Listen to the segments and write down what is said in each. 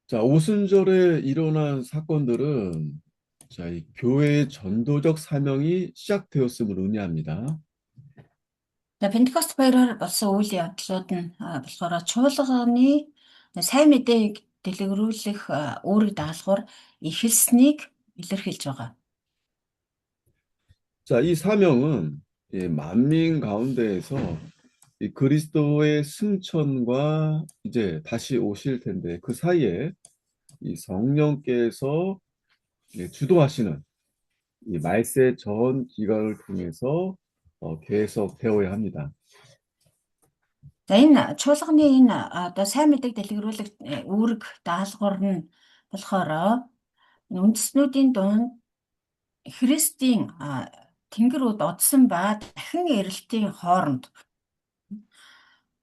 자, 오순절에 일어난 사건들은 이 교회의 전도적 사명이 시작되었음을 의미합니다. За Пентекост баяраар болсон үйл явдлууд нь болохоор чуулганы сайн мэдээг дэлгэрүүлэх үүрэг даалгавар эхэлснийг илэрхийлж байгаа. 자, 이 사명은 만민 가운데에서 이 그리스도의 승천과 이제 다시 오실 텐데 그 사이에 이 성령께서 주도하시는 이 말세 전 기간을 통해서 계속되어야 합니다. За энэ чуулганы энэ одоо сайн мэдээг дэлгэрүүлэх үүрэг даалгавар нь болохоор үндэстнүүдийн дунд Христийн тэнгэр үд одсон ба дахин эрэлтийн хооронд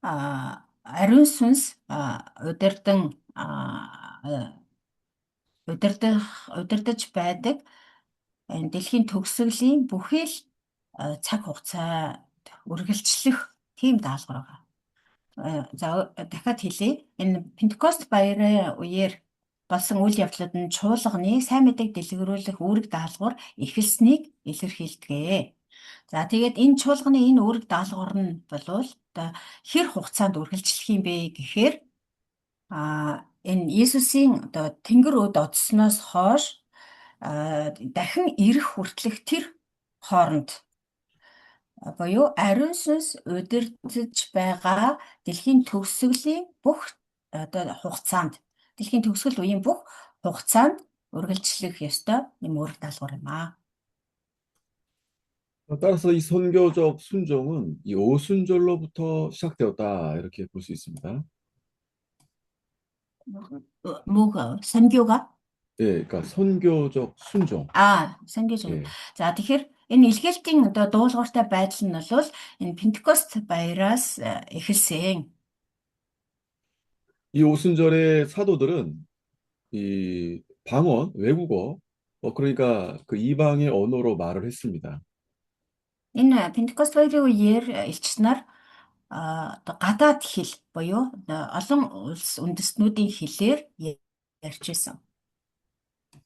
ариун сүнс удирдах байдаг энэ дэлхийн төгсгөлийн бүхий л цаг хугацаанд үргэлжлэх тийм даалгавар байгаа. За дахиад хэлье. Энэ Пентекост баярын үеэр болсон үйл явдлууд нь чуулганы сайн мэдээг дэлгэрүүлэх үүрэг даалгавар эхэлснийг илэрхийлдэг. За тэгээд энэ чуулганы энэ үүрэг даалгавар нь болвол одоо хэр хугацаанд үргэлжлэх юм бэ гэхээр энэ Иесусийн одоо тэнгэр үд одсноос хойш дахин ирэх хүртэлх тэр хооронд буюу ариун сүнс удирдах байгаа дэлхийн төгсгөлийн бүх одоо хугацаанд дэлхийн төгсгөл үеийн бүх хугацаанд үргэлжлэх ёстой юм үүрэг даалгавар юм аа. 따라서 이 선교적 순종은 이 오순절로부터 시작되었다 이렇게 볼 수 있습니다. 뭐가 선교가? 예, 그러니까 선교적 순종. 선교적. 예. За тэгэхээр энэ илгээлтийн одоо дуулууртай байдал нь бол энэ Пентекост баяраас эхэлсэн. 이 오순절의 사도들은 이 방언, 외국어, 그러니까 그 이방의 언어로 말을 했습니다. Энэ Пентекост баярын үеэр элч нар одоо гадаад хэл буюу олон улс үндэстнүүдийн хэлээр ярьж байсан.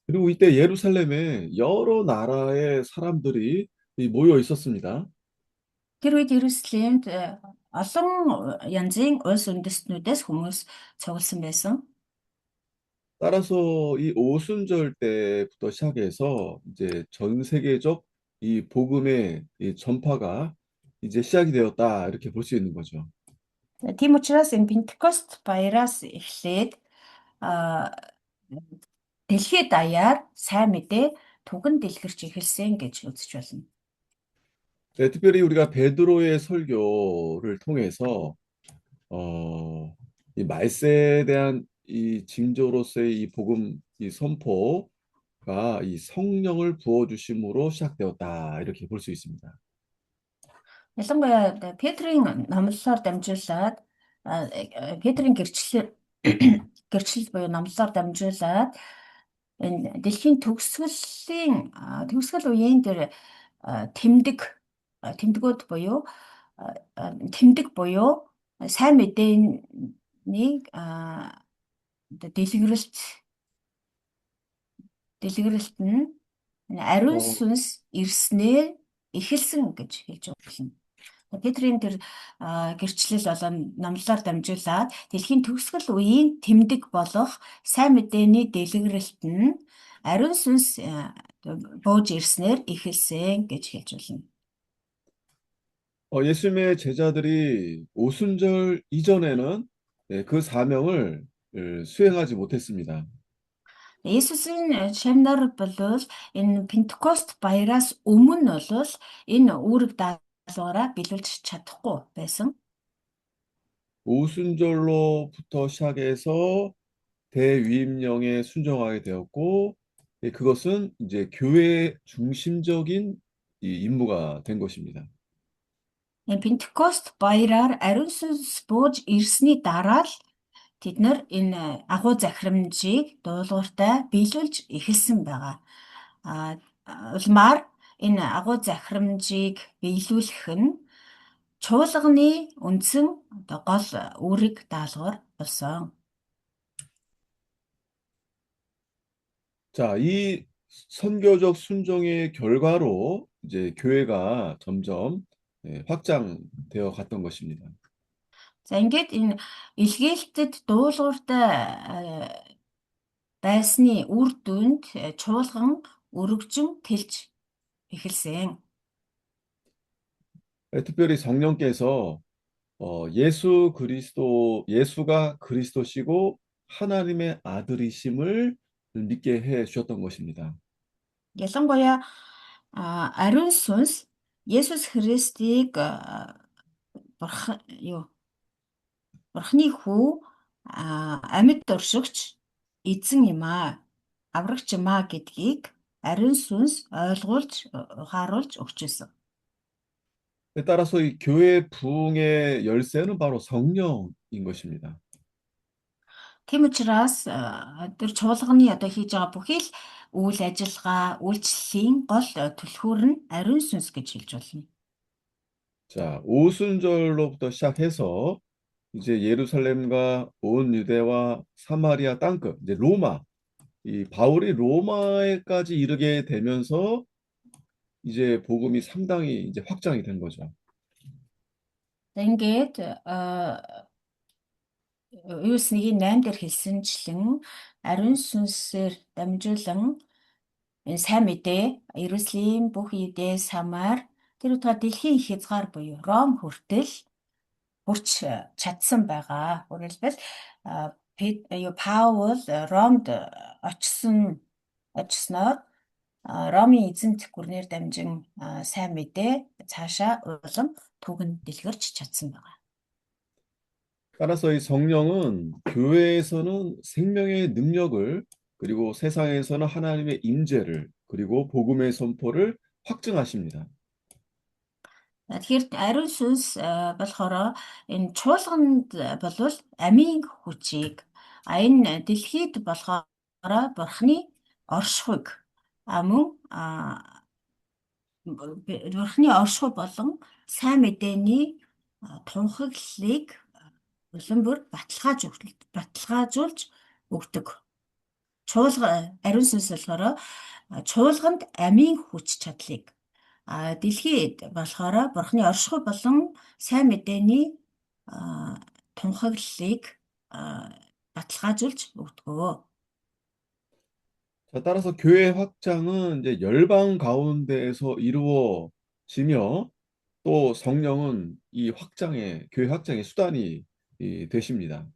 그리고 이때 예루살렘에 여러 나라의 사람들이 모여 있었습니다. Тэр үед Иерусалимд олон янзын улс үндэстнүүдээс хүмүүс цугласан байсан. 따라서 이 오순절 때부터 시작해서 이제 전 세계적 이 복음의 이 전파가 이제 시작이 되었다 이렇게 볼 수 있는 거죠. Тийм учраас энэ Пентекост баяраас эхлээд дэлхийд даяар сайн мэдээ түгэн дэлгэрч эхэлсэн гэж үзэж байна. 네, 특별히 우리가 베드로의 설교를 통해서 이 말세에 대한 이 징조로서의 이 복음 이 선포가 이 성령을 부어 주심으로 시작되었다 이렇게 볼 수 있습니다. Ялангуяа Петрийн номлолоор дамжуулаад Петрийн гэрчлэл буюу номлолоор дамжуулаад энэ дэлхийн төгсгөл үеийн тэр тэмдгүүд буюу сайн мэдээний дэлгэрэлт нь ариун сүнс ирснээр эхэлсэн гэж хэлж байна. Петрийн тэр гэрчлэл болон номлолоор дамжуулаад дэлхийн төгсгөл үеийн тэмдэг болох сайн мэдээний дэлгэрэлт нь ариун сүнс бууж ирснээр эхэлсэн гэж хэлж байна. 예수님의 제자들이 오순절 이전에는 그 사명을 수행하지 못했습니다. Иесусийн шавнар бол энэ Пентекост баяраас өмнө бол энэ үүрэг даалгавраа биелүүлж чадахгүй байсан. 오순절로부터 시작해서 대위임령에 순종하게 되었고 그것은 이제 교회 중심적인 이 임무가 된 것입니다. Энэ Пентекост баяраар ариун сүнс бууж ирсний дараа л тэд нар энэ агуу захирамжийг дуулууртай биелүүлж эхэлсэн байгаа. Улмаар энэ агуу захирамжийг биелүүлэх нь чуулганы үндсэн гол үүрэг даалгавар болсон. 자, 이 선교적 순종의 결과로 이제 교회가 점점 확장되어 갔던 것입니다. За ингээд энэ илгээлтэд дуулууртай байсны үр дүнд чуулган өргөжин тэлж эхэлсэн. 특별히 성령께서 예수가 그리스도시고 하나님의 아들이심을 믿게 해 주셨던 것입니다. Ялангуяа ариун сүнс Есүс Христийг бурхан юу Бурхны хүү амьд туршигч эзэн юм аа, аврагч юм аа гэдгийг ариун сүнс ойлгуулж ухааруулж өгч байсан. 따라서 이 교회 부흥의 열쇠는 바로 성령인 것입니다. Тийм учраас тэр чуулганы одоо хийж байгаа бүхий л үйл ажиллагаа, үйлчлэлийн гол түлхүүр нь ариун сүнс гэж хэлж болно. 자, 오순절로부터 시작해서 이제 예루살렘과 온 유대와 사마리아 땅끝, 이제 로마, 이 바울이 로마에까지 이르게 되면서 이제 복음이 상당히 이제 확장이 된 거죠. Тэгээд Юусныг 8 дээр хэлсэнчлэн ариун сүнсээр дамжуулан энэ сайн мэдээ Иерусалим бүх Юдэ Самар тэр утгаар дэлхийн их хязгаар буюу Ром хүртэл хүрч чадсан байгаа. Өөрөөр хэлбэл Паул Ромд очсноор Ромын эзэнт гүрнээр дамжин сайн мэдээ цаашаа улам түгэнд дэлгэрч чадсан байгаа. 따라서 이 성령은 교회에서는 생명의 능력을 그리고 세상에서는 하나님의 임재를 그리고 복음의 선포를 확증하십니다. Тэгэхээр ариун сүнс болохоор энэ чуулганд болвол амийн хүчийг энэ дэлхийд болохоор бурхны оршихуйг мөн бурхны оршихуй болон сайн мэдээний тунхаглалыг улам бүр баталгаажуулж өгдөг. Ариун сүнс болохоор чуулганд амийн хүч чадлыг дэлхийд болохоор бурхны оршихуй болон сайн мэдээний тунхаглалыг баталгаажуулж өгдөг. 자, 따라서 교회 확장은 이제 열방 가운데에서 이루어지며 또 성령은 교회 확장의 수단이 되십니다.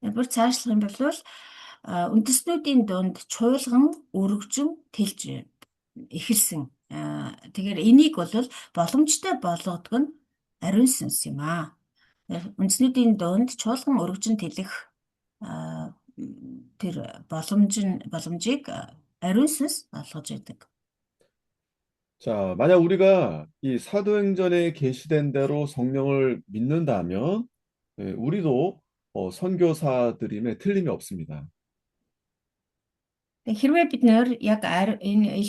Бүр цаашлах юм бол үндэстнүүдийн дунд чуулган өргөжин тэлж эхэлсэн. Тэгэхээр энийг бол боломжтой болгодог нь ариун сүнс юм аа. Үндэстнүүдийн дунд чуулган өргөжин тэлэх тэр боломжийг ариун сүнс олгож идэг. 자, 만약 우리가 이 사도행전에 게시된 대로 성령을 믿는다면 우리도 선교사들임에 틀림이 없습니다. Хэрвээ бид нэр яг энэ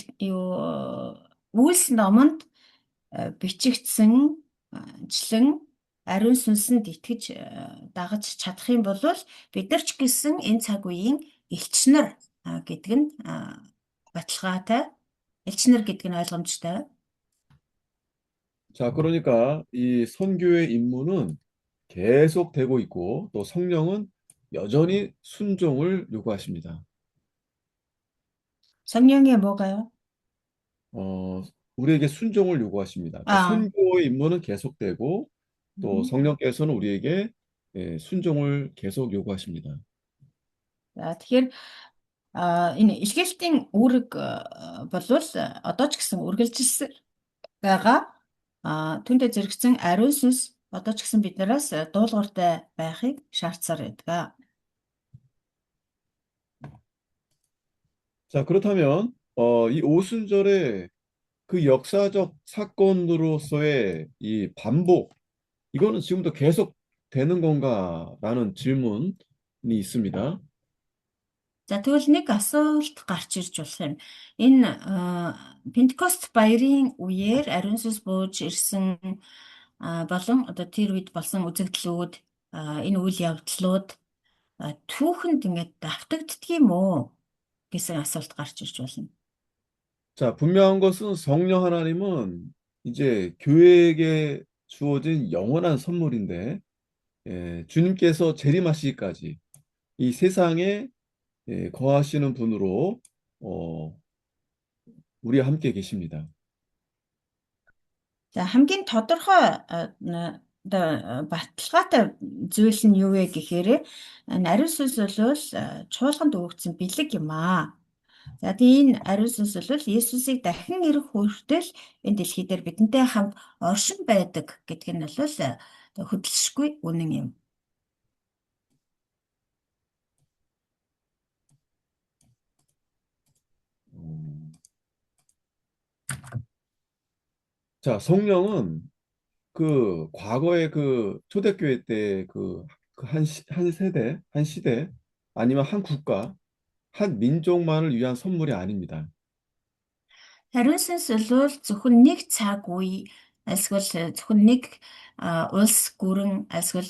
Үлс номонд бичигдсэнчлэн ариун сүнсэнд итгэж дагаж чадах юм бол бид нар ч гэсэн энэ цаг үеийн элчнэр гэдэг нь баталгаатай, элчнэр гэдэг нь ойлгомжтой. 자, 그러니까 이 선교의 임무는 계속되고 있고 또 성령은 여전히 순종을 요구하십니다. 성령이 뭐가요? 우리에게 순종을 요구하십니다. 그러니까 선교의 임무는 계속되고 또 성령께서는 우리에게 순종을 계속 요구하십니다. Тэгэхээр энэ илгээлтийн үүрэг болвол одоо ч гэсэн үргэлжилсэн байгаа. Түүнтэй зэрэгцэн ариун сүнс одоо ч гэсэн биднээс дуулууртай байхыг шаардсаар байдаг. 자, 그렇다면 이 오순절의 그 역사적 사건으로서의 이 반복, 이거는 지금도 계속 되는 건가라는 질문이 있습니다. За тэгвэл нэг асуулт гарч ирж болох юм. Энэ Пентекост баярын үеэр ариун сүнс бууж ирсэн болон одоо тэр үед болсон үзэгдлүүд энэ үйл явдлууд түүхэнд ингээд давтагддгийм үү гэсэн асуулт гарч ирж болно. 자, 분명한 것은 성령 하나님은 이제 교회에게 주어진 영원한 선물인데, 주님께서 재림하시기까지 이 세상에 거하시는 분으로 어, 우리와 함께 계십니다. За хамгийн тодорхой одоо баталгаатай зүйл нь юу вэ гэхээр ариун сүнс бол чуулганд өгөгдсөн бэлэг юм аа. За тийм энэ ариун сүнс бол Есүсийг дахин ирэх хүртэл энэ дэлхий дээр бидэнтэй хамт оршин байдаг гэдг нь бол хөдөлсөшгүй үнэн юм. 음, 자, 성령은 그 과거의 그 초대교회 때 한 세대, 한 시대, 아니면 한 국가, 한 민족만을 위한 선물이 아닙니다. Ариун сүнс бол зөвхөн нэг цаг үе эсвэл зөвхөн нэг улс гүрэн эсвэл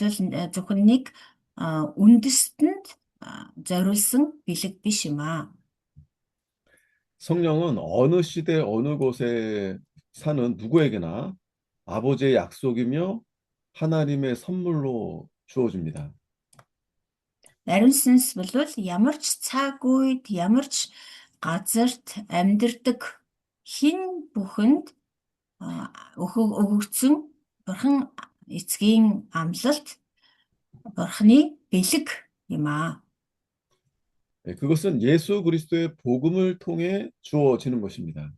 зөвхөн нэг үндэстэнд зориулсан бэлэг биш юм аа. 성령은 어느 시대, 어느 곳에 사는 누구에게나 아버지의 약속이며 하나님의 선물로 주어집니다. Ариун сүнс бол ямар ч цаг үед, ямар ч газарт амьдардаг хэн бүхэнд өгөгдсөн бурхан эцгийн амлалт, бурханы бэлэг юм аа. 그것은 예수 그리스도의 복음을 통해 주어지는 것입니다.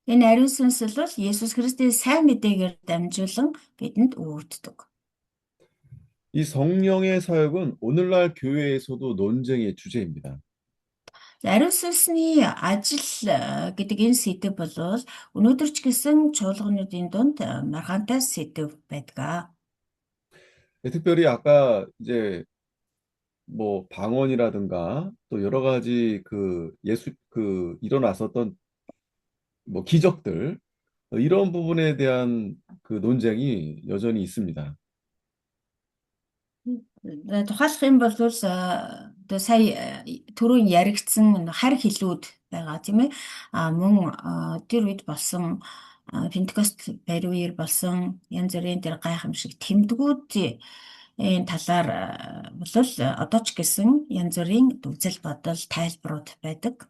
Энэ ариун сүнс бол Есүс Христийн сайн мэдээгээр дамжуулан бидэнд өгөгддөг. 이 성령의 사역은 오늘날 교회에서도 논쟁의 주제입니다. Ариун сүнсний ажил гэдэг энэ сэдэв бол өнөөдөр ч гэсэн чуулгануудын дунд маргаантай сэдэв байдаг. 특별히 아까 이제 뭐 방언이라든가 또 여러 가지 일어났었던 뭐 기적들 이런 부분에 대한 그 논쟁이 여전히 있습니다. Тухайлах юм бол одоо сая түрүүн яригдсан хар хилүүд байгаа тийм ээ. Мөн тэр үед болсон Пентекост бариур болсон янз бүрийн тэр гайхамшиг тэмдгүүдийн талаар бол одоо ч гэсэн янз бүрийн үзэл бодол тайлбарууд байдаг.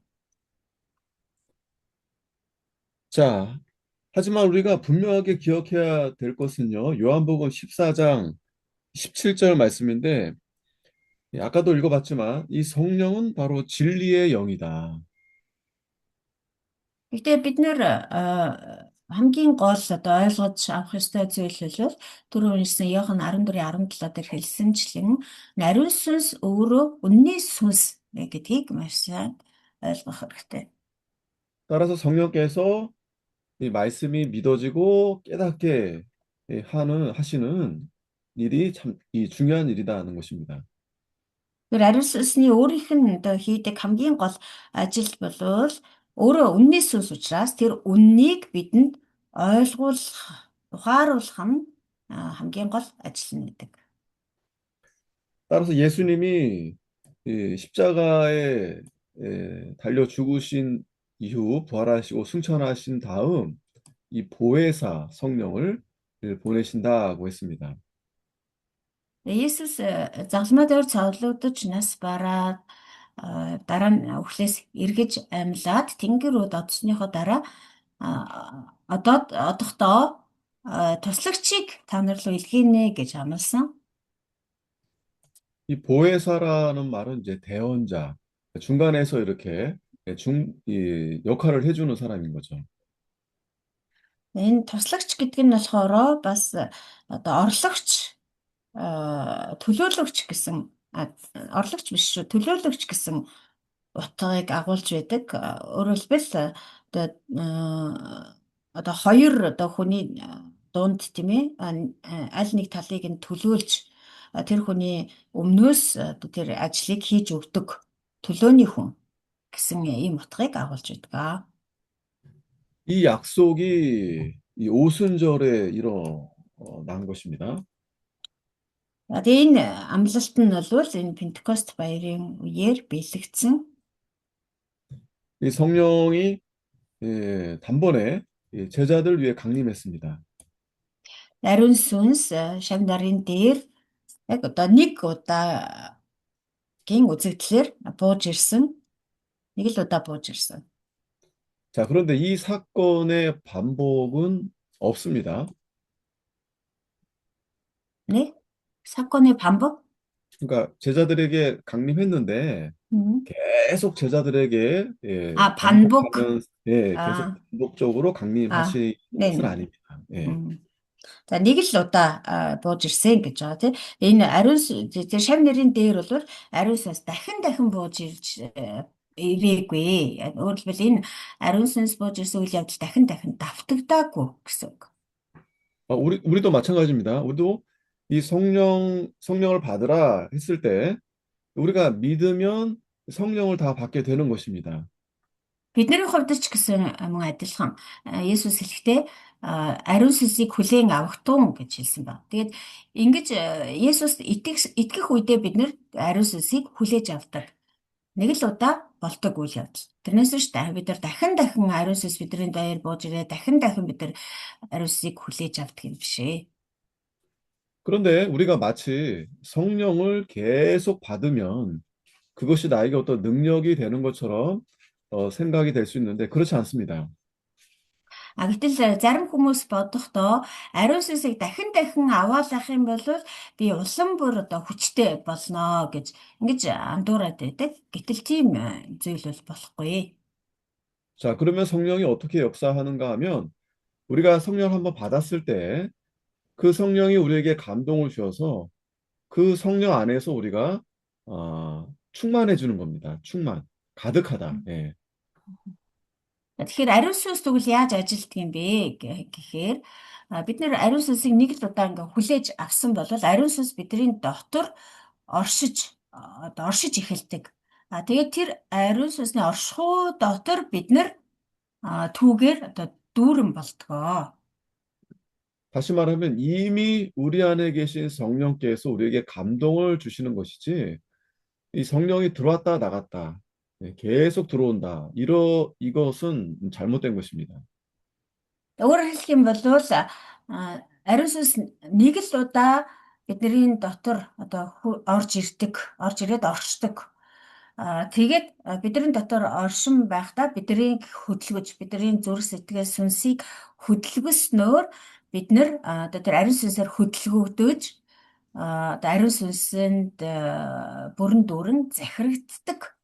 자, 하지만 우리가 분명하게 기억해야 될 것은요. 요한복음 14장 17절 말씀인데 아까도 읽어봤지만 이 성령은 바로 진리의 영이다. Гэхдээ бид нэр хамгийн гол одоо ойлгож авах ёстой зүйл бол түрүү уншсан Иохан 14:17 дээр хэлсэнчлэн ариун сүнс өөрөө үнний сүнс гэдгийг маш сайн ойлгох хэрэгтэй. 따라서 성령께서 이 말씀이 믿어지고 깨닫게 하시는 일이 참 이 중요한 일이다는 것입니다. Тэр ариун сүнсний өөрийнх нь одоо хийдэг хамгийн гол ажил бол өөрөө үнний сүнс учраас тэр үннийг бидэнд ойлгуулах, ухааруулах нь хамгийн гол ажил нь гэдэг. 따라서 예수님이 이 십자가에 달려 죽으신 이후 부활하시고 승천하신 다음 이 보혜사 성령을 보내신다고 했습니다. Есүс загламаа дээр цовдлогдож нас бараад дараа нь өвхлөөс эргэж амьлаад тэнгэр рүү одсныхоо дараа одохдоо туслагчийг та нар руу илгээнэ гэж амласан. 이 보혜사라는 말은 이제 대언자, 중간에서 이렇게 이 역할을 해주는 사람인 거죠. Энэ туслагч гэдэг нь болохоор бас одоо орлогч төлөөлөгч гэсэн орлогч биш шүү төлөөлөгч гэсэн утгыг агуулж байдаг. Өөрөөр хэлбэл одоо хоёр одоо хүний дунд тийм ээ аль нэг талыг нь төлөөлж тэр хүний өмнөөс одоо тэр ажлыг хийж өгдөг төлөөний хүн гэсэн ийм утгыг агуулж байдаг. 이 약속이 이 오순절에 일어난 것입니다. Тэгээ энэ амлалт нь бол энэ Пентекост баярын үеэр биелэгдсэн. 이 성령이 단번에 이 제자들 위해 강림했습니다. Ариун сүнс шав нарын дээр яг одоо нэг удаагийн үзэгдлэр бууж ирсэн. Нэг л удаа бууж ирсэн. 자, 그런데 이 사건의 반복은 없습니다. 네? 사건의 반복? 그러니까 제자들에게 강림했는데 음. 계속 제자들에게 반복. 반복하면 계속 아, 반복적으로 아, 강림하시는 것은 네네. 아닙니다. 예. 음. За нэг л удаа бууж ирсэн гэж байгаа тийм. Энэ ариун тэр шав нарын дээр бол ариун сүнс дахин дахин бууж ирж ирээгүй. Өөрөөр хэлбэл энэ ариун сүнс бууж ирсэн үйл явдал дахин дахин давтагдаагүй гэсэн үг. 우리도 마찬가지입니다. 우리도 이 성령을 받으라 했을 때 우리가 믿으면 성령을 다 받게 되는 것입니다. Бидний хувьд ч гэсэн мөн адилхан Есүс хэлэхдээ ариун сүнсийг хүлээн авахтун гэж хэлсэн ба. Тэгээд ингэж Есүс итгэх үедээ бид нэр ариун сүнсийг хүлээж авдаг. Нэг л удаа болдог үйл явдал. Тэрнээс биш бид нар дахин дахин ариун сүнс бидний даяар бууж ирээ дахин дахин бид нар ариун сүнсийг хүлээж авдаг юм биш ээ. 그런데 우리가 마치 성령을 계속 받으면 그것이 나에게 어떤 능력이 되는 것처럼 생각이 될 수 있는데 그렇지 않습니다. Гэтэл зарим хүмүүс бодохдоо ариун сүнсийг дахин дахин аваалах юм бол би улам бүр одоо хүчтэй болно гэж ингэж андуураад байдаг. Гэтэл тийм зүйл бол болохгүй. 자, 그러면 성령이 어떻게 역사하는가 하면 우리가 성령 한번 받았을 때 그 성령이 우리에게 감동을 주어서 그 성령 안에서 우리가 충만해 주는 겁니다. 충만, 가득하다. 예. Тэгэхээр ариун сүнс тэгвэл яаж ажилтг юм бэ гэхээр бид нэр ариун сүнсийг нэг л удаа ингээ хүлээж авсан бол ариун сүнс бидний дотор оршиж эхэлдэг. Тэгээд тэр ариун сүнсний оршихуй дотор бид нэр түүгээр одоо дүүрэн болтгоо. 다시 말하면 이미 우리 안에 계신 성령께서 우리에게 감동을 주시는 것이지 이 성령이 들어왔다 나갔다 계속 들어온다 이것은 잘못된 것입니다. Өөрөөр хэлэх юм бол ариун сүнс нэг л удаа бидний дотор одоо орж ирдэг, орж ирээд оршдог. Тэгээд бидний дотор оршин байхдаа бидний бидний зүрх сэтгэл сүнсийг хөдөлгөснөөр бид нэр одоо тэр ариун сүнсээр хөдөлгөгдөж одоо ариун сүнсэнд бүрэн дүүрэн захирагддаг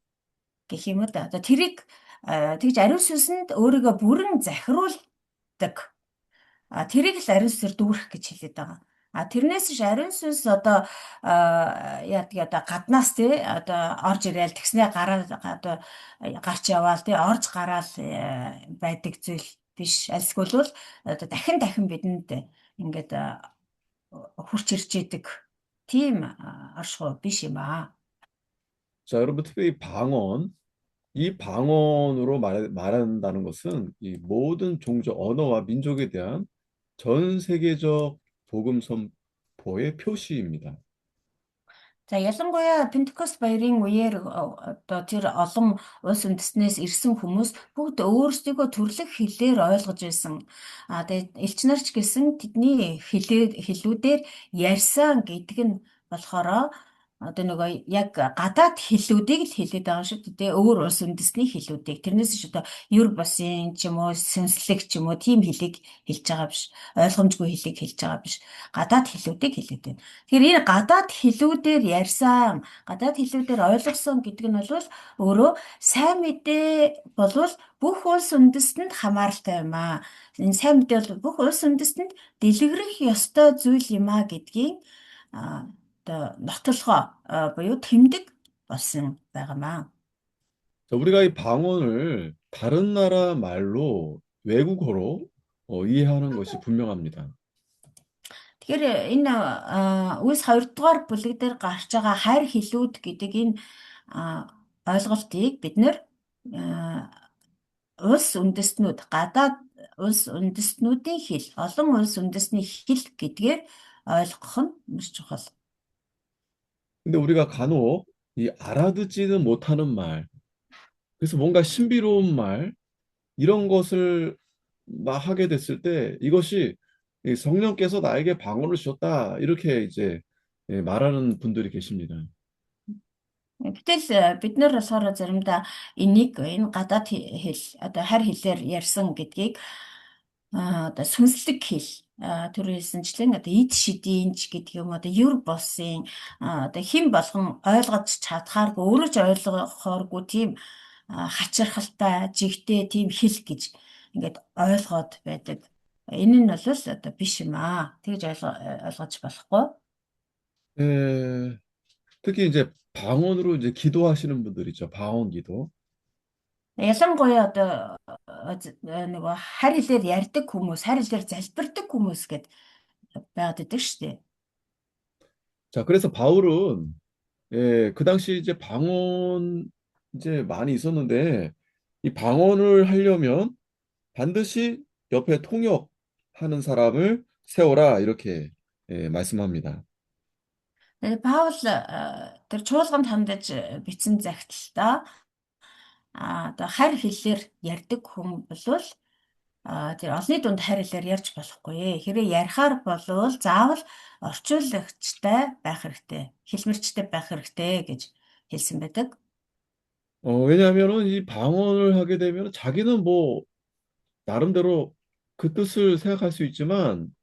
гэх юм уу да. Одоо тэрийг тэгж ариун сүнсэнд өөрийгөө бүрэн захируулдаг. Тэрийг л ариун сүнсээр дүүрэх гэж хэлээд байгаа. Тэрнээс ш ариун сүнс одоо яадаг одоо гаднаас тий одоо орж ирээл тэгснээ одоо гарч яваал тий орж гараал байдаг зүйл биш. Альсгүй бол одоо дахин дахин бидэнд ингээд хурц ирж идэг тийм оршихуй биш юм аа. 자, 여러분 특히 이 방언으로 말한다는 것은 이 모든 종족, 언어와 민족에 대한 전 세계적 복음 선포의 표시입니다. За ялангуяа Пентекост баярын үеэр одоо тэр олон улс үндэстнээс ирсэн хүмүүс бүгд өөрсдийгөө төрлөх хэлээр ойлгож байсан. Тэгээд элч нарч гэсэн тэдний хэлүүдээр ярьсан гэдэг нь болохоор одоо нөгөө яг гадаад хэллүүдийг л хэлээд байгаа шүү дээ. Өөр улс үндэстний хэллүүдийг. Тэрнээс ч одоо юр босын ч юм уу, сүнслэг ч юм уу тийм хэлийг хэлж байгаа биш. Ойлгомжгүй хэлийг хэлж байгаа биш. Гадаад хэллүүдийг хэлээд байна. Тэгэхээр энэ гадаад хэлүүдээр ярьсан, гадаад хэлүүдээр ойлгосон гэдэг нь бол өөрөө сайн мэдээ болвол бүх улс үндэстэнд хамааралтай юм аа. Энэ сайн мэдээ бол бүх улс үндэстэнд дэлгэрэх ёстой зүйл юм аа гэдгийг одоо нотлохоо буюу тэмдэг болсон байгаамаа. 자, 우리가 이 방언을 다른 나라 말로 외국어로 이해하는 것이 분명합니다. Тэгэхээр энэ үс 2 дугаар бүлэг дээр гарч байгаа хайр хэлүүд гэдэг энэ ойлголтыг бид нэр улс үндэстнүүд гадаад улс үндэстнүүдийн хэл олон улс үндэстний хэл гэдгээр ойлгох нь маш чухал. 근데 우리가 간혹 이 알아듣지는 못하는 말, 그래서 뭔가 신비로운 말, 이런 것을 막 하게 됐을 때 이것이 이 성령께서 나에게 방언을 주셨다. 이렇게 이제 말하는 분들이 계십니다. Гэтэл бид нэр болохоор заримдаа энэ гадаад хэл одоо харь хэлээр ярьсан гэдгийг одоо сүнслэг хэл түр хэлсэнчлэн одоо эд шидийнч гэдэг юм одоо юр босын одоо хэн болгон ойлгож чадхааргүй өөрөө ч ойлгохооргүй тийм хачирхалтай жигтэй тийм хэл гэж ингээд ойлгоод байдаг. Энэ нь бол одоо биш юм аа. Тэгж ойлгож болохгүй. 에, 특히 이제 방언으로 이제 기도하시는 분들 있죠. 방언 기도. Ялангуяа одоо нөгөө харь хэлээр ярьдаг хүмүүс, харь хэлээр залбирдаг хүмүүс гэд байгаад идэг шүү дээ. 자, 그래서 바울은 그 당시 이제 방언 이제 많이 있었는데 이 방언을 하려면 반드시 옆에 통역하는 사람을 세워라 이렇게 말씀합니다. Паул тэр чуулганд хандаж бичсэн загталтаа одоо харь хэлээр ярьдаг хүн болвол тэр олонний дунд харь хэлээр ярьж болохгүй. Хэрэг ярихаар болвол заавал орчуулагчтай байх хэрэгтэй, хэлмэрчтэй байх хэрэгтэй гэж хэлсэн байдаг. 왜냐하면은 이 방언을 하게 되면 자기는 뭐 나름대로 그 뜻을 생각할 수 있지만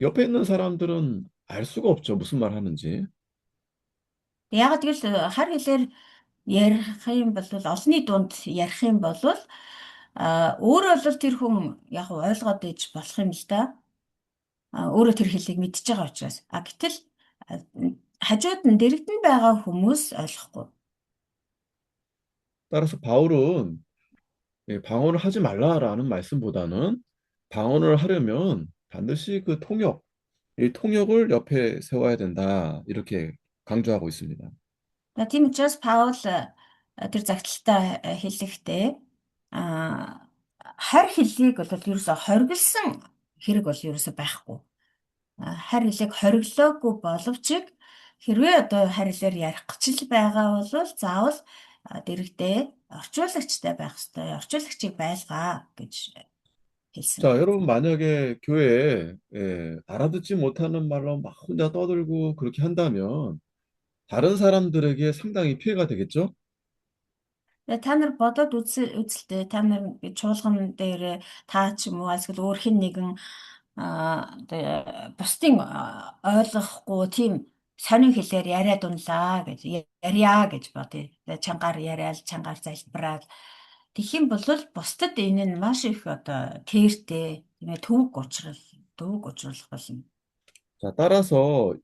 옆에 있는 사람들은 알 수가 없죠. 무슨 말 하는지. Яг тэгэл харь хэлээр ярих юм бол олонний дунд ярих юм бол өөрөө бол тэр хүн яг ойлгоод иж болох юм л да. Өөрөө тэр хэлийг мэдчихэж байгаа учраас. Гэтэл а, хажууд нь дэрэгдэн байгаа хүмүүс ойлгохгүй. 따라서 바울은 방언을 하지 말라라는 말씀보다는 방언을 하려면 반드시 그 통역, 이 통역을 옆에 세워야 된다. 이렇게 강조하고 있습니다. Тийм учраас Паул тэр загталтаа хэлэхдээ а харь хэлийг бол ерөөсө хоригдсан хэрэг бол ерөөсө байхгүй. Харь хэлийг хориглоогүй боловч хэрвээ одоо харь хэлээр ярих гэж л байгаа бол заавал дэрэгдээ орчуулагчтай байх ёстой. Орчуулагчийг байлгаа гэж хэлсэн 자, байдаг. 여러분 만약에 교회에 알아듣지 못하는 말로 막 혼자 떠들고 그렇게 한다면 다른 사람들에게 상당히 피해가 되겠죠? Тэгээ та нар бодоод үзэлтэй та нар чуулган дээр та ч юм уу эсвэл өөр хэн нэгэн одоо бусдын ойлгохгүй тийм сонин хэлээр яриад унлаа гэж ярья гэж бодъё. Тэгээ чангаар яриад чангаар залбираад тэгэх юм бол бусдад энэ нь маш их одоо тэртэй тийм ээ төвөг учруулах болно. 자, 따라서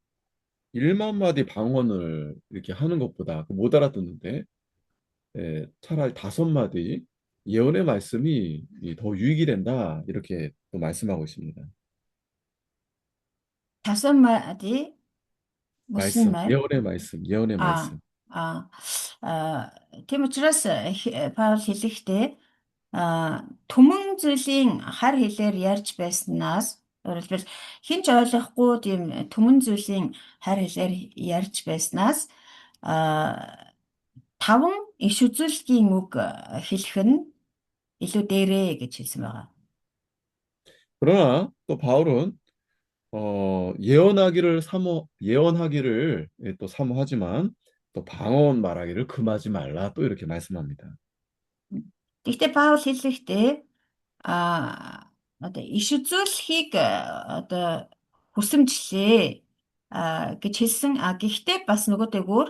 1만 마디 방언을 이렇게 하는 것보다 못 알아듣는데 차라리 5마디 예언의 말씀이 더 유익이 된다. 이렇게 또 말씀하고 있습니다. Тасан мади 무슨 말씀, 말? 예언의 말씀, 예언의 아, 말씀. 아, тийм учраас Паул хэлэхдээ түмэн зүйлийн хар хэлээр ярьж байснаас өөрөлдвөл хинч ойлгохгүй тийм түмэн зүйлийн хар хэлээр ярьж байснаас а, таван иш үзүүлэлтийн үг хэлэх нь илүү дээрээ гэж хэлсэн байгаа. 그러나 또 바울은 예언하기를 또 사모하지만 또 방언 말하기를 금하지 말라. 또 이렇게 말씀합니다. Гэхдээ Паул хэлэхдээ а одоо иш үзүүлэхийг одоо хүсэмжлээ гэж хэлсэн. Гэхдээ бас нөгөө дээгүүр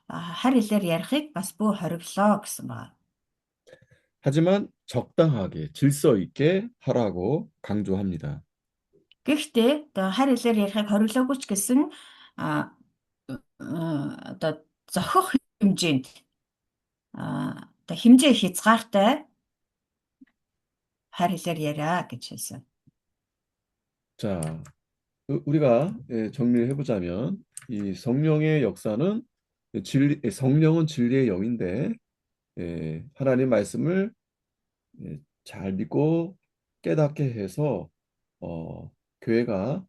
харь хэлээр ярихыг бас бүү хориглоо гэсэн байна. 하지만 적당하게 질서 있게 하라고 강조합니다. Гэхдээ одоо харь хэлээр ярихыг хориглоогүй ч гэсэн а одоо зохих хэмжээнд одоо хэмжээ хязгаартай харь хэлээр яриа гэж хэлсэн. 자, 우리가 정리를 해보자면 이 성령의 역사는 성령은 진리의 영인데 하나님 말씀을 잘 믿고 깨닫게 해서 교회가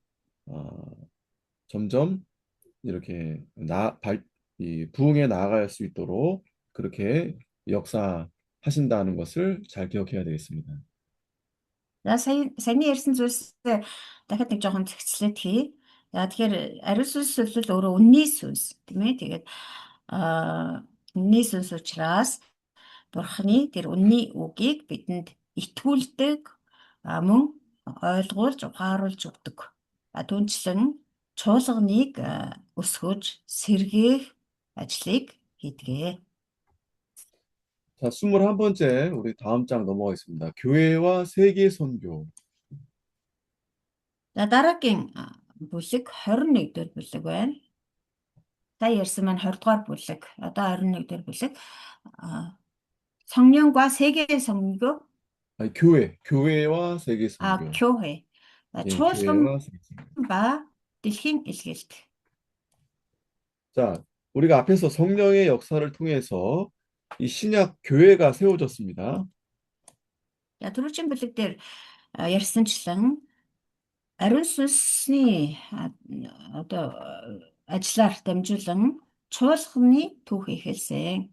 점점 이렇게 이 부흥에 나아갈 수 있도록 그렇게 역사하신다는 것을 잘 기억해야 되겠습니다. За саяны ярьсан зүйлсээ дахиад нэг жоохон зэгцлээд хий. За тэгэхээр ариун сүнс бол өөрөө үнний сүнс тийм ээ. Тэгээд үнний сүнс учраас Бурхны тэр үнний үгийг бидэнд итгүүлдэг мөн ойлгуулж ухааруулж өгдөг. Түүнчлэн чуулганыг өсгөж сэргээх ажлыг хийдэг. 자, 21번째 우리 다음 장 넘어가겠습니다. 교회와 세계 선교. За дараагийн бүлэг 21 дэх бүлэг байна. Та ярьсан маань 20 дугаар бүлэг. Одоо 21 дэх бүлэг. 성령과 세계 선교, 아니, 교회와 세계 선교. 교회. 예, чуулган 교회와 세계 선교. ба дэлхийн илгээлт. 자, 우리가 앞에서 성령의 역사를 통해서 이 신약 교회가 세워졌습니다. За түрүүчийн бүлэг дээр ярьсанчлан ариун сүнсний одоо ажиллаар дамжуулан чуулганы түүх эхэлсэн.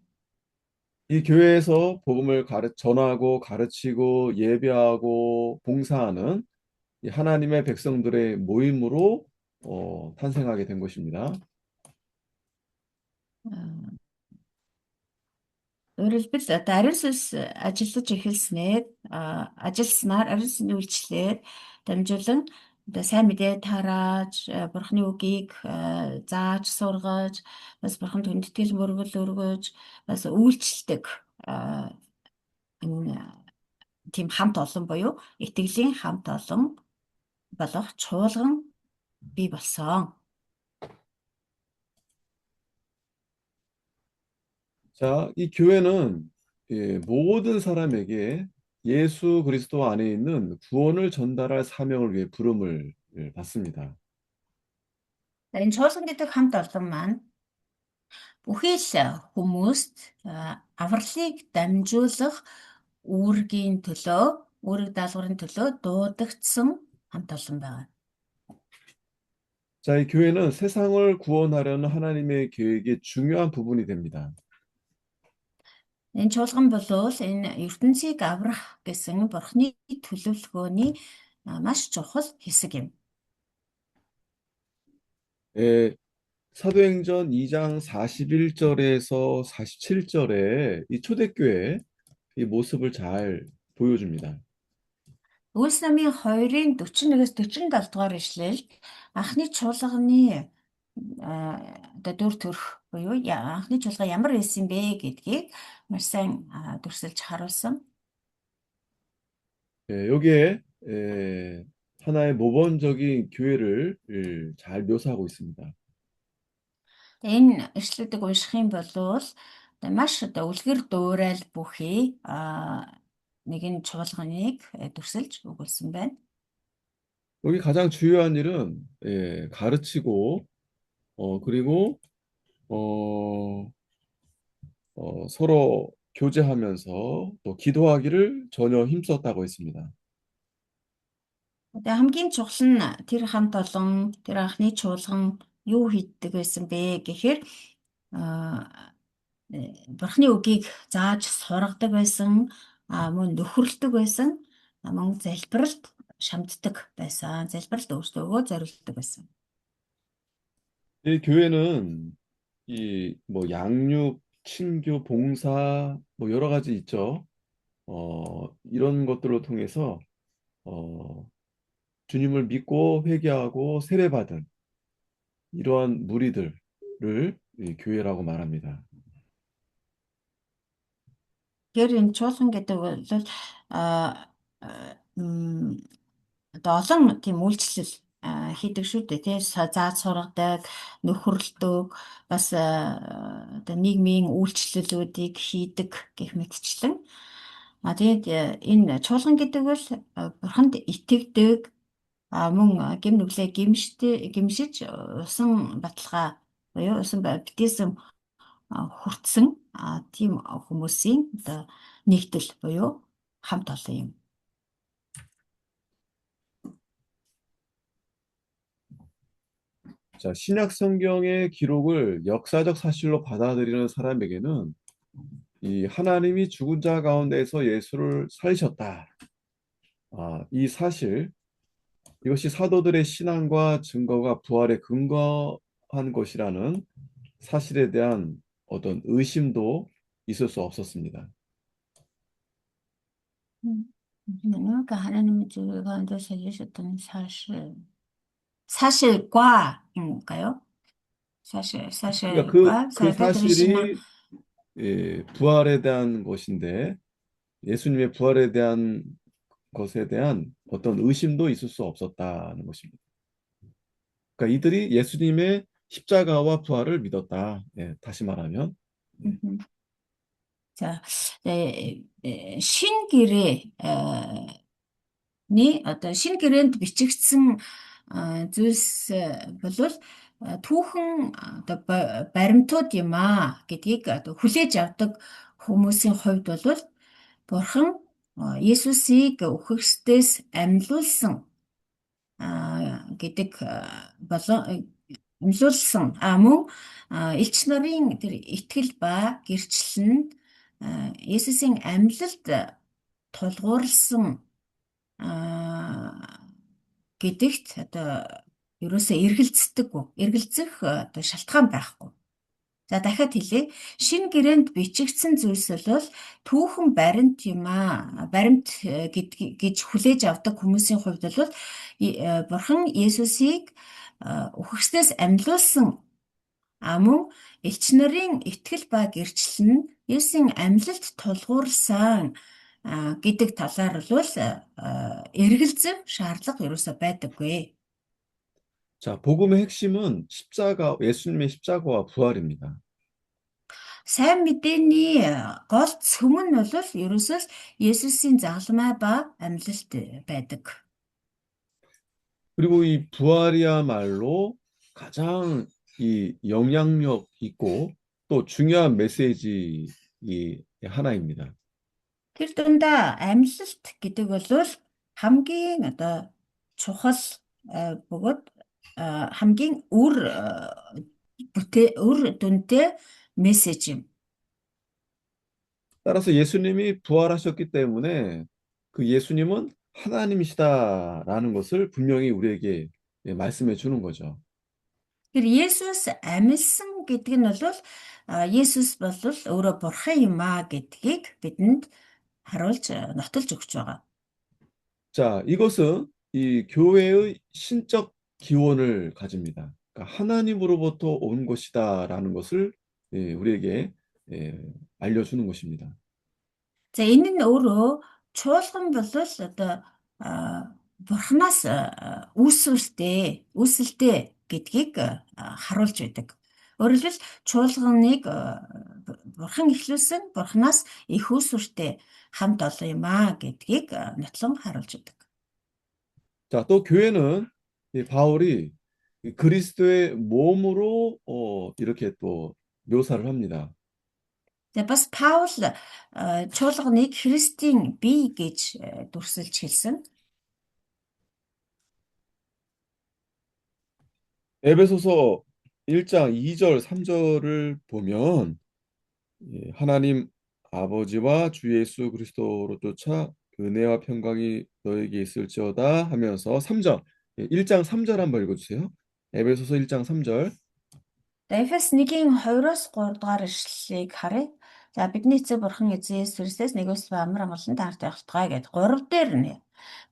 이 교회에서 복음을 전하고 가르치고 예배하고 봉사하는 이 하나님의 백성들의 모임으로 탄생하게 된 것입니다. Өөрөөр хэлбэл одоо ариун сүнс ажиллаж эхэлснээр ажилласнаар ариун сүнсний үйлчлэлээр дамжуулан одоо сайн мэдээ тарааж бурхны үгийг зааж сургаж бас бурханд хүндэтгэл мөргөл өргөж бас үйлчлдэг энэ тийм хамт олон буюу итгэлийн хамт олон болох чуулган бий болсон. 자, 이 교회는 모든 사람에게 예수 그리스도 안에 있는 구원을 전달할 사명을 위해 부름을 받습니다. Энэ чуулган гэдэг хамт олон маань бүхий л хүмүүст авралыг дамжуулах үүргийн төлөө, үүрэг даалгаврын төлөө дуудагдсан хамт олон байна. 자, 이 교회는 세상을 구원하려는 하나님의 계획의 중요한 부분이 됩니다. Энэ чуулган бол энэ ертөнцийг аврах гэсэн бурхны төлөвлөгөөний маш чухал хэсэг юм. 사도행전 2장 41절에서 47절에 이 초대교회 이 모습을 잘 보여줍니다. Үлс намын 2-ын 41-ээс 47 дугаар ишлэлд анхны чуулганы одоо дүр төрх буюу анхны чуулга ямар байсан бэ гэдгийг маш сайн дүрсэлж харуулсан. 여기에 하나의 모범적인 교회를 잘 묘사하고 있습니다. Энэ ишлүүдийг унших юм бол маш одоо үлгэр дуурай бүхий нэгэн чуулганыг дүрсэлж өгүүлсэн байна. 여기 가장 중요한 일은 가르치고 그리고 서로 교제하면서 또 기도하기를 전혀 힘썼다고 했습니다. Тэгээ хамгийн чухал нь тэр хамт олон тэр анхны чуулган юу хийдэг байсан бэ гэхээр бурхны үгийг зааж сургадаг байсан, мөн нөхөрлөдөг байсан, мөн залбиралд шамддаг байсан, залбиралд өөрсдөө зориулдаг байсан. 이 교회는 이 뭐 양육, 친교, 봉사 뭐 여러 가지 있죠. 이런 것들을 통해서 주님을 믿고 회개하고 세례받은 이러한 무리들을 이 교회라고 말합니다. Тэр энэ чуулган гэдэг бол одоо олон тийм үйлчлэл хийдэг шүү дээ тий зааж сургадаг, нөхөрлөдөг, бас одоо нийгмийн үйлчлэлүүдийг хийдэг гэх мэтчлэн тэгээд энэ чуулган гэдэг бол бурханд итгэдэг мөн гэм нүглээ гимшиж усан баталгаа буюу усан баптизм хүртсэн тийм хүмүүсийн одоо нэгдэл буюу хамт олон юм. 자, 신약 성경의 기록을 역사적 사실로 받아들이는 사람에게는 이 하나님이 죽은 자 가운데서 예수를 살리셨다. 이 사실, 이것이 사도들의 신앙과 증거가 부활에 근거한 것이라는 사실에 대한 어떤 의심도 있을 수 없었습니다. 누가 하나님의 주관도 살리셨다는 사실과인가요? 그러니까 그, 사실과 그 사도들의 신앙. 사실이 부활에 대한 것인데 예수님의 부활에 대한 것에 대한 어떤 의심도 있을 수 없었다는 것입니다. 그러니까 이들이 예수님의 십자가와 부활을 믿었다. 다시 말하면. 예. 자, 신길의 ний одоо шинэ гэрээнд бичигдсэн зүйлс бол түүхэн одоо баримтууд юм гэдгийг одоо хүлээж авдаг хүмүүсийн хувьд бол Бурхан Есүсийг үхэгсдээс амьлуулсан гэдэг болон амьлуулсан мөн элч нарын тэр итгэл ба гэрчлэл нь Есүсийн амьлалд тулгуурласан гэдэгт одоо ерөөсөө эргэлзэх одоо шалтгаан байхгүй. За дахиад хэлье. Шинэ гэрээнд бичигдсэн зүйлс бол түүхэн баримт юм баримт гэж хүлээж авдаг хүмүүсийн хувьд бол Бурхан Есүсийг үхэгсдээс амьлуулсан мөн элч нарын итгэл ба гэрчлэл нь Есүсийн амьлалд тулгуурсан гэдэг талаар бол эргэлзэх шаардлага ерөөсөө байдаггүй. 자, 복음의 핵심은 예수님의 십자가와 부활입니다. Сайн мэдээний гол цөм нь бол ерөөсөө Есүсийн загалмай ба амьлалт байдаг. 그리고 이 부활이야말로 가장 이 영향력 있고 또 중요한 메시지 하나입니다. Тэр дундаа амьлалт гэдэг бол хамгийн одоо чухал бөгөөд хамгийн үр дүнтэй мессеж юм. 따라서 예수님이 부활하셨기 때문에 그 예수님은 하나님이시다라는 것을 분명히 우리에게 말씀해 주는 거죠. Тэр Есүс амьсан гэдэг нь бол Есүс бол өөрөө бурхан юм гэдгийг бидэнд харуулж нотолж өгч байгаа. 자, 이것은 이 교회의 신적 기원을 가집니다. 그러니까 하나님으로부터 온 것이다라는 것을 우리에게 알려주는 것입니다. За энэ нь өөрөө чуулган бол одоо бурханаас үүсэлтэй гэдгийг харуулж байдаг. Өөрөөр хэлбэл чуулганыг бурхан эхлүүлсэн бурханаас их үүсвэртэй хамт олон юм гэдгийг нотлон харуулж байдаг. 자, 또 교회는 이 바울이 이 그리스도의 몸으로 이렇게 또 묘사를 합니다. За бас Паул чуулганыг Христийн бие гэж дүрсэлж хэлсэн. 에베소서 1장 2절, 3절을 보면 하나님 아버지와 주 예수 그리스도로 쫓아 은혜와 평강이 너에게 있을지어다 하면서 3절, 1장 3절 한번 읽어주세요. 에베소서 1장 3절. За Эфес 1-2-3 дугаар ишлэлийг харъя. За бидний эцэг бурхан эзэн Есүс Христос нэгөөс амар амгалан таарт явалтгай гэд 3 дээр нэ.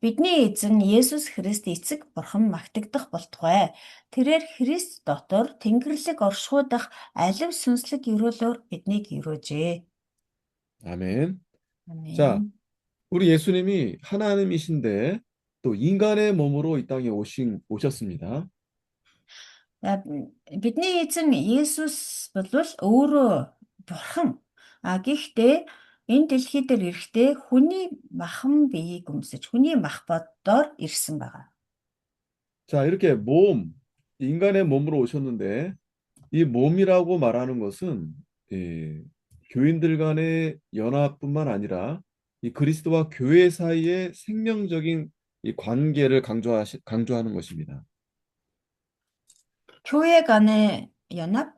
Бидний эзэн Есүс Христ эцэг бурхан магтагдах болтугай. Тэрээр Христ дотор Тэнгэрлэг оршуудах алив сүнслэг өрөөлөөр биднийг өрөөжээ. 아멘. 자, 아멘. 우리 예수님이 하나님이신데 또 인간의 몸으로 이 땅에 오셨습니다. Бидний эзэн Есүс бол өөрөө бурхан. Гэхдээ энэ дэлхий дээр ирэхдээ хүний махан биеийг өмсөж, хүний мах боддоор ирсэн байгаа. 자, 이렇게 인간의 몸으로 오셨는데 이 몸이라고 말하는 것은 교인들 간의 연합뿐만 아니라 이 그리스도와 교회 사이의 생명적인 이 관계를 강조하는 것입니다. 교회 간의 연합?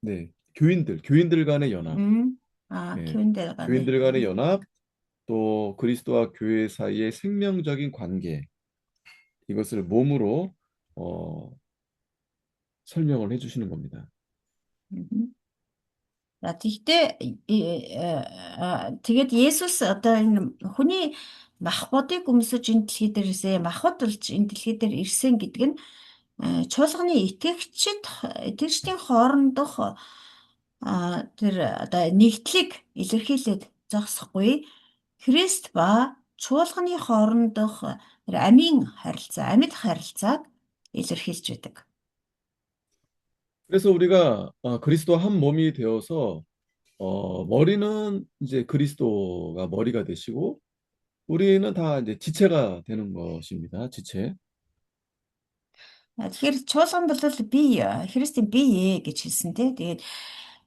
네, 교인들 간의 연합. 예, 교인들 간의 교인들 간의 연합. 연합, 또 그리스도와 교회 사이의 생명적인 관계, 이것을 몸으로 어, 설명을 해주시는 겁니다. 음. Тэгэхдээ тэгээд Есүс одоо энэ хүний махбодыг өмсөж энэ дэлхий дээр ирсэн, махбод болж энэ дэлхий дээр ирсэн гэдэг нь чуулганы итгэгчдийн хоорондох тэр одоо нэгдлийг илэрхийлээд зогсохгүй. Христ ба чуулганы хоорондох тэр амьд харилцааг илэрхийлж байдаг. 그래서 우리가 그리스도 한 몸이 되어서 머리는 이제 그리스도가 머리가 되시고 우리는 다 이제 지체가 되는 것입니다. 지체. Тэгэхээр чуулган бол би Христийн бие гэж хэлсэн тий.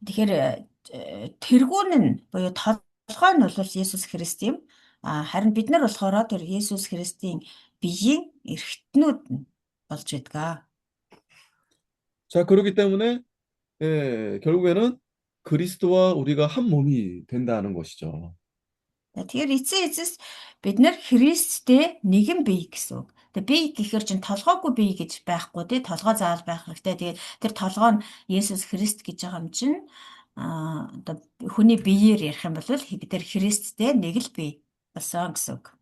Тэгэхээр тэргүүн нь буюу толгой нь бол Есүс Христ юм. Харин бид нар болохоор тэр Есүс Христийн биеийн эрхтнүүд нь болж байдаг. 자, 그렇기 때문에 결국에는 그리스도와 우리가 한 몸이 된다는 것이죠. Тэгэхээр эцэс бид нар Христтэй нэгэн бие гэсэн үг. Тэгээ бие гэхэр чинь толгойгүй бие гэж байхгүй тий. Толгой заавал байх хэрэгтэй. Тэгээд тэр толгой нь Есүс Христ гэж байгаа юм чинь одоо хүний биеэр ярих юм бол бид нар Христтэй нэг л бие болсон гэсэн үг.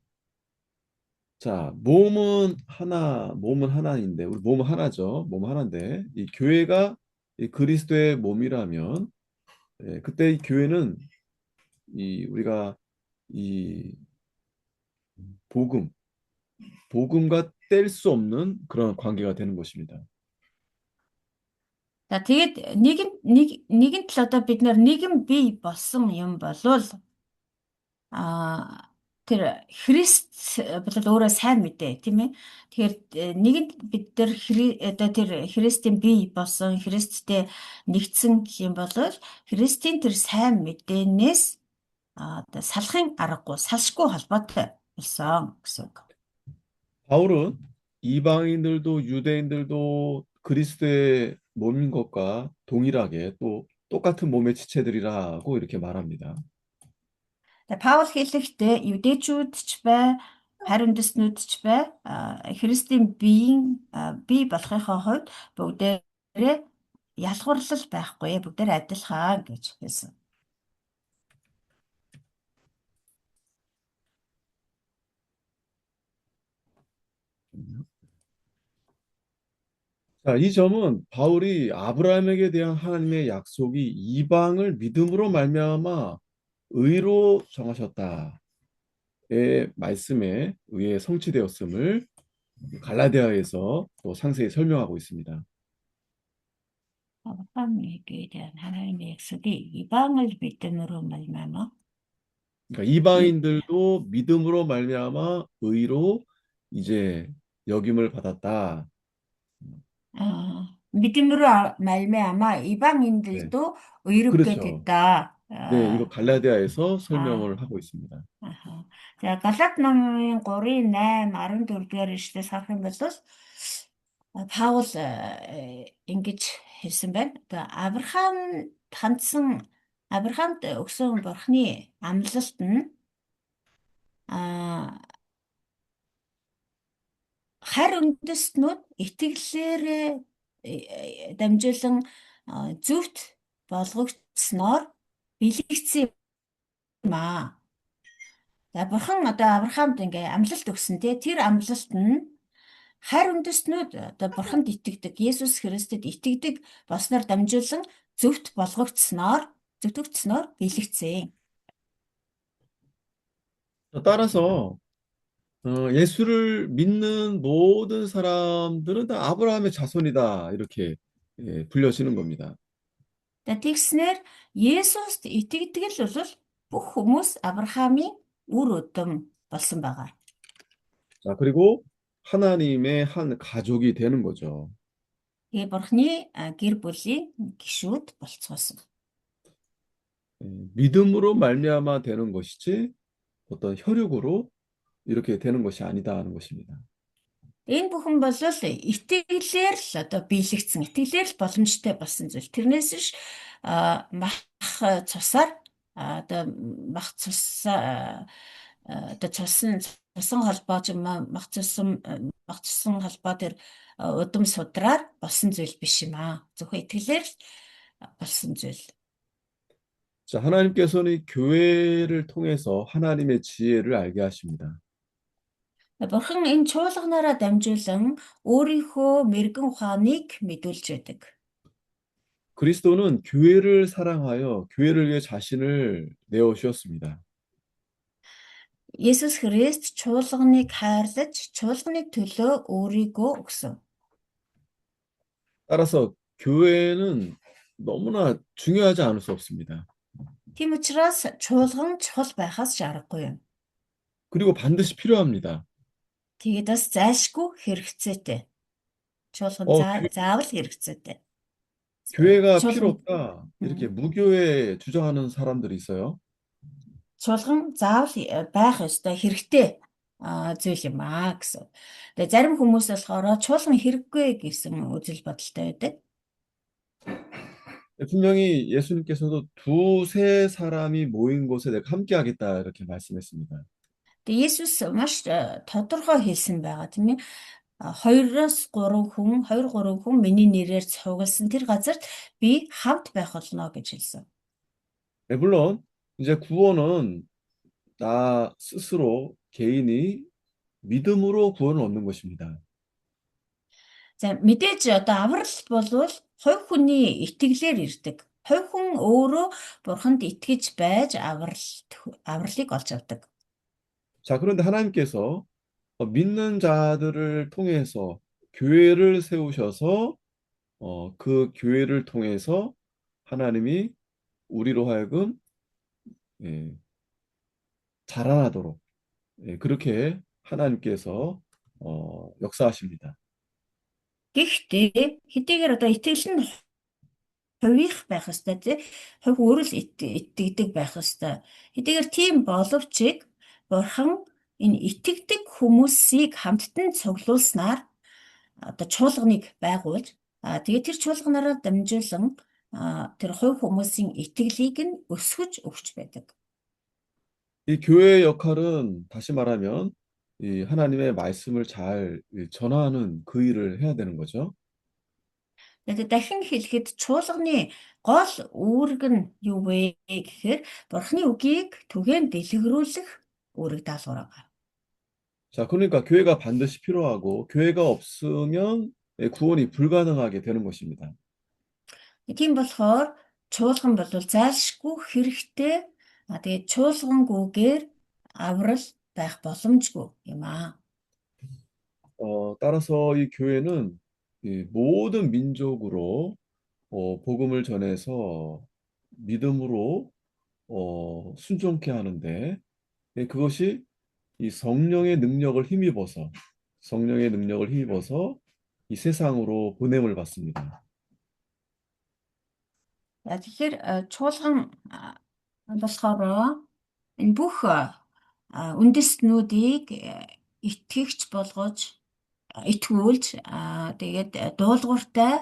자, 몸은 하나인데, 우리 몸은 하나죠. 몸은 하나인데, 이 교회가 이 그리스도의 몸이라면, 그때 이 교회는 우리가 이 복음, 복음과 뗄 수 없는 그런 관계가 되는 것입니다. За тэгээд нэгэн тал одоо бид нар нэгэн бие болсон юм болвол тэр Христ бол өөрөө сайн мэдээ тийм ээ. Тэгэхээр нэгэнд бид нар одоо тэр Христийн бие болсон Христтэй нэгдсэн гэх юм бол Христийн тэр сайн мэдээнээс одоо салахын аргагүй салшгүй холбоотой болсон гэсэн үг. 바울은 이방인들도 유대인들도 그리스도의 몸인 것과 동일하게 또 똑같은 몸의 지체들이라고 이렇게 말합니다. Тэгээ Паул хэлэхдээ юдэчүүд ч бай, харь үндэстнүүд ч бай, Христийн бие болохынхоо хувьд бүгдээрээ ялгуурлал байхгүй, бүгдээр адилхан гэж хэлсэн. 자, 이 점은 바울이 아브라함에게 대한 하나님의 약속이 이방을 믿음으로 말미암아 의로 정하셨다의 말씀에 의해 성취되었음을 갈라디아에서 또 상세히 설명하고 있습니다. 아브라함에게 대한 하나님의 약속이 이방을 믿음으로 말미암아 그러니까 이방인들도 믿음으로 말미암아 의로 이제 역임을 받았다. 믿음으로 말미암아 네, 이방인들도 의롭게 그렇죠. 됐다. 네, 이거 갈라디아에서 아, 설명을 하고 있습니다. 아하. За Галат номын 3-ын 8, 14 дугаар ишлээс харах юм бол Паул ингэж хэлсэн байна. Одоо Авраамд өгсөн Бурхны амлалт нь а харь үндэстнүүд итгэлээрээ дамжуулан зөвхт болгогдсноор бэлэгдсэн юм аа. За Бурхан одоо Авраамд ингээ амлалт өгсөн тий. Тэр амлалт нь харь үндэстнүүд одоо Бурханд итгэдэг, Есүс Христэд итгэдэг болсноор дамжуулан зөвтгөгдсноор бэлэгдсэн. 따라서 예수를 믿는 모든 사람들은 다 아브라함의 자손이다. 이렇게 불려지는 겁니다. Тэгснээр Есүст итгэдэг л бол бүх хүмүүс Авраамийн үр өдөм болсон байгаа. 자, 그리고 하나님의 한 가족이 되는 거죠. Тэгээ Бурхны гэр бүлийн гишүүд болцгоосон. 믿음으로 말미암아 되는 것이지 어떤 혈육으로 이렇게 되는 것이 아니다 하는 것입니다. Энэ бүхэн бол итгэлээр л одоо биелэгдсэн, итгэлээр л боломжтой болсон зүйл. Тэрнээс ш мах цусаар одоо мах цус одоо цусан холбоо ч юм уу мах цусан холбоо тэр удам судраар болсон зүйл биш юм аа. Зөвхөн итгэлээр л болсон зүйл. 자, 하나님께서는 교회를 통해서 하나님의 지혜를 알게 하십니다. Бурхан энэ чуулганаараа дамжуулан өөрийнхөө мэрэгэн ухааныг мэдүүлж байдаг. 그리스도는 교회를 사랑하여 교회를 위해 자신을 내어 주셨습니다. Есүс Христ чуулганыг хайрлаж, чуулганы төлөө өөрийгөө өгсөн. 따라서 교회는 너무나 중요하지 않을 수 없습니다. Тийм учраас чуулган чухал байхаас ч аргагүй юм. 그리고 반드시 필요합니다. Тэгээд бас зайлшгүй хэрэгцээтэй. Чуулган 어, 교, заавал хэрэгцээтэй. 교회가 필요 Чуулган 없다. 이렇게 무교회 주장하는 사람들이 있어요. чуулган заавал байх ёстой хэрэгтэй зүйл юм аа гэсэн. Тэгээ зарим хүмүүс болохоор чуулган хэрэггүй гэсэн үзэл бодолтой байдаг. 분명히 예수님께서도 두세 사람이 모인 곳에 내가 함께 하겠다 이렇게 말씀했습니다. Тэгээ Есүс маш тодорхой хэлсэн байгаа тийм ээ. 2-3 хүн миний нэрээр цугласан тэр газарт би хамт байх болно гэж хэлсэн. 네, 물론 이제 구원은 나 스스로 개인이 믿음으로 구원을 얻는 것입니다. За мэдээж одоо аврал болвол хувь хүний итгэлээр ирдэг. Хувь хүн өөрөө бурханд итгэж байж авралыг олж авдаг. 자, 그런데 하나님께서 믿는 자들을 통해서 교회를 세우셔서 그 교회를 통해서 하나님이 우리로 하여금 예, 자라나도록 예, 그렇게 하나님께서 역사하십니다. Гэхдээ хэдийгээр одоо итгэл нь хувийнх байх ёстой тий. Хувь өөрөө л итгэдэг байх ёстой. Хэдийгээр тийм боловч бурхан энэ итгэдэг хүмүүсийг хамттан цуглуулснаар одоо чуулганыг байгуулж тэгээд тэр чуулганаараа дамжуулан тэр хувь хүмүүсийн итгэлийг нь өсгөж өгч байдаг. 이 교회의 역할은 다시 말하면 이 하나님의 말씀을 잘 전하는 그 일을 해야 되는 거죠. Тэгээд дахин хэлэхэд чуулганы гол үүрэг нь юу вэ гэхээр бурхны үгийг түгээн дэлгэрүүлэх үүрэг даалгавар байгаа. 자, 그러니까 교회가 반드시 필요하고 교회가 없으면 구원이 불가능하게 되는 것입니다. Тийм болохоор чуулган бол зайлшгүй хэрэгтэй. Тэгээд чуулгангүйгээр аврал байх боломжгүй юм аа. 따라서 이 교회는 이 모든 민족으로 복음을 전해서 믿음으로 순종케 하는데 그것이 이 성령의 능력을 힘입어서 이 세상으로 보냄을 받습니다. Тэгэхээр чуулган болохоор энэ бүх үндэстнүүдийг итгэгч болгож итгүүлж тэгээд дуулууртай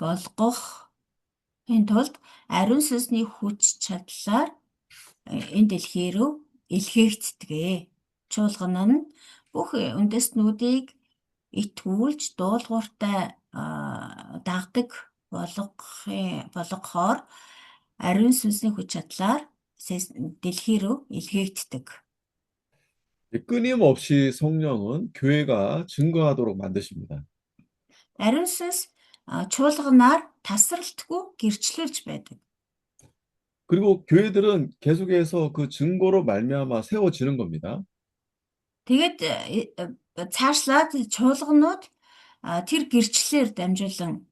болгохын тулд ариун сүнсний хүч чадлаар энэ дэлхий рүү илгээгддэг. Чуулган нь бүх үндэстнүүдийг итгүүлж дуулууртай дагдаг болгохоор ариун сүнсний хүч чадлаар дэлхий рүү илгээгддэг. 끊임없이 성령은 교회가 증거하도록 만드십니다. Ариун сүнс чуулганаар тасралтгүй гэрчлүүлж байдаг. 그리고 교회들은 계속해서 그 증거로 말미암아 세워지는 겁니다. Тэгээд цаашлаад чуулганууд тэр гэрчлэлээр дамжуулан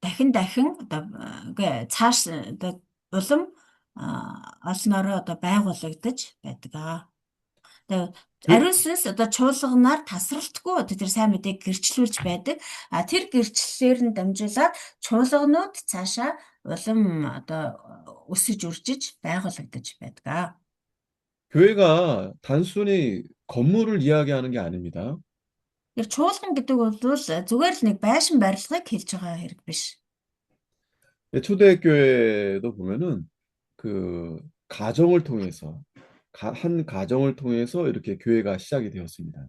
дахин одоо цааш улам олноороо одоо байгуулагдаж байдаг. Тэгээд ариун сүнс одоо чуулганаар тасралтгүй одоо тэр сайн мэдээг гэрчлүүлж байдаг. Тэр гэрчлэлээр нь дамжуулаад чуулганууд цаашаа улам одоо өсөж үржиж байгуулагдаж байдаг. 교회가 단순히 건물을 이야기하는 게 아닙니다. Тэр чуулган гэдэг бол зүгээр л нэг байшин барилгыг хэлж байгаа хэрэг биш. 예, 초대교회도 보면은 그 가정을 통해서 한 가정을 통해서 이렇게 교회가 시작이 되었습니다.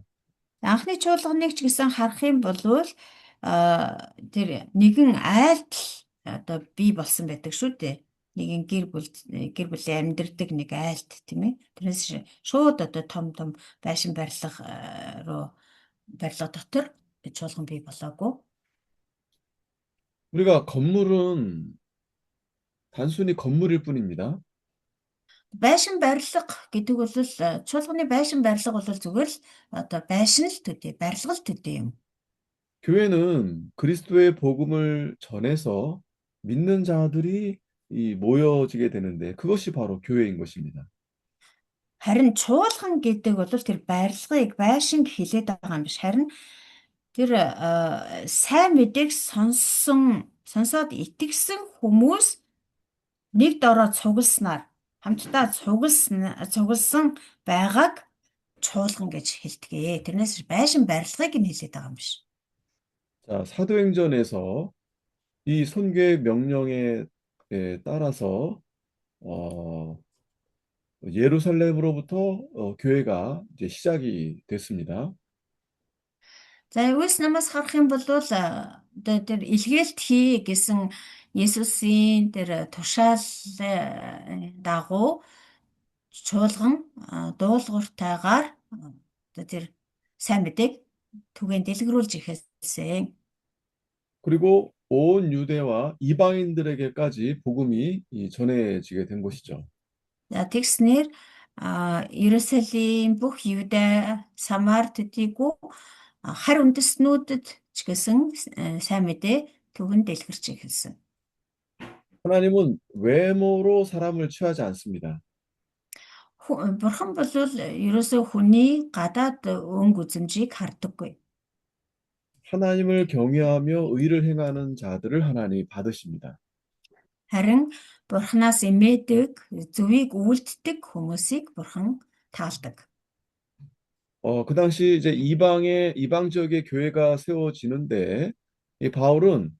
Анхны чуулганыг ч гэсэн харах юм бол тэр нэгэн айлтал одоо бий болсон байдаг шүү дээ. Нэгэн гэр бүлийн амьдардаг нэг айлт тийм ээ. Тэрнээс шууд одоо том том байшин барилга дотор чуулган бий болоогүй. 우리가 건물은 단순히 건물일 뿐입니다. Байшин барилга гэдэг бол чуулганы байшин барилга бол зүгээр л одоо байшин л төдий, барилга л төдий юм. 교회는 그리스도의 복음을 전해서 믿는 자들이 이 모여지게 되는데 그것이 바로 교회인 것입니다. Харин чуулган гэдэг бол тэр барилгыг байшин гэж хэлээд байгаа юм биш. Харин тэр сайн мэдээг сонсоод итгэсэн хүмүүс нэг дороо цугласнаар хамтдаа цугласан байгааг чуулган гэж хэлдэг. Тэрнээс байшин барилгыг нь хэлээд байгаа юм биш. 자, 사도행전에서 이 선교의 명령에 따라서 어, 예루살렘으로부터 교회가 이제 시작이 됐습니다. За Иес намаас харах юм бол одоо тэр илгээлт хий гэсэн Есүсийн тэр тушаалын дагуу чуулган дуулууртайгаар одоо тэр сайн мэдээг түгээн дэлгэрүүлж эхэлсэн. 그리고 온 유대와 이방인들에게까지 복음이 전해지게 된 것이죠. За тэгснээр Иерусалим бүх Юда, Самар төдийгүй хар үндэстнүүдэд ч гэсэн сайн мэдээ түгэн дэлгэрч эхэлсэн. 하나님은 외모로 사람을 취하지 않습니다. Бурхан бол ерөөсөө хүний гадаад өнгө үзмжийг хардаггүй. 하나님을 경외하며 의를 행하는 자들을 하나님이 받으십니다. Харин Бурханаас эмээдэг, зөвийг үйлддэг хүмүүсийг Бурхан таалдаг. 그 당시 이제 이방 지역의 교회가 세워지는데 이 바울은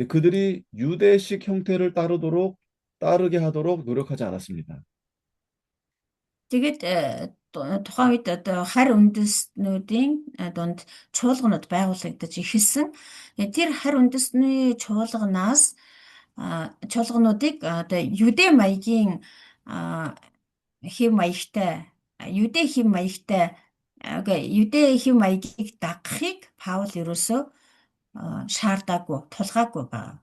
그들이 유대식 형태를 따르게 하도록 노력하지 않았습니다. Тэгээд тухайн үед одоо хар үндэстнүүдийн дунд чуулганууд байгуулагдаж эхэлсэн. Тэр хар үндэстний чуулгануудыг одоо юдэ маягийн хэв маягтай юдэ хэв маягийг дагахыг Паул ерөөсөө шаардаагүй, тулгаагүй байна.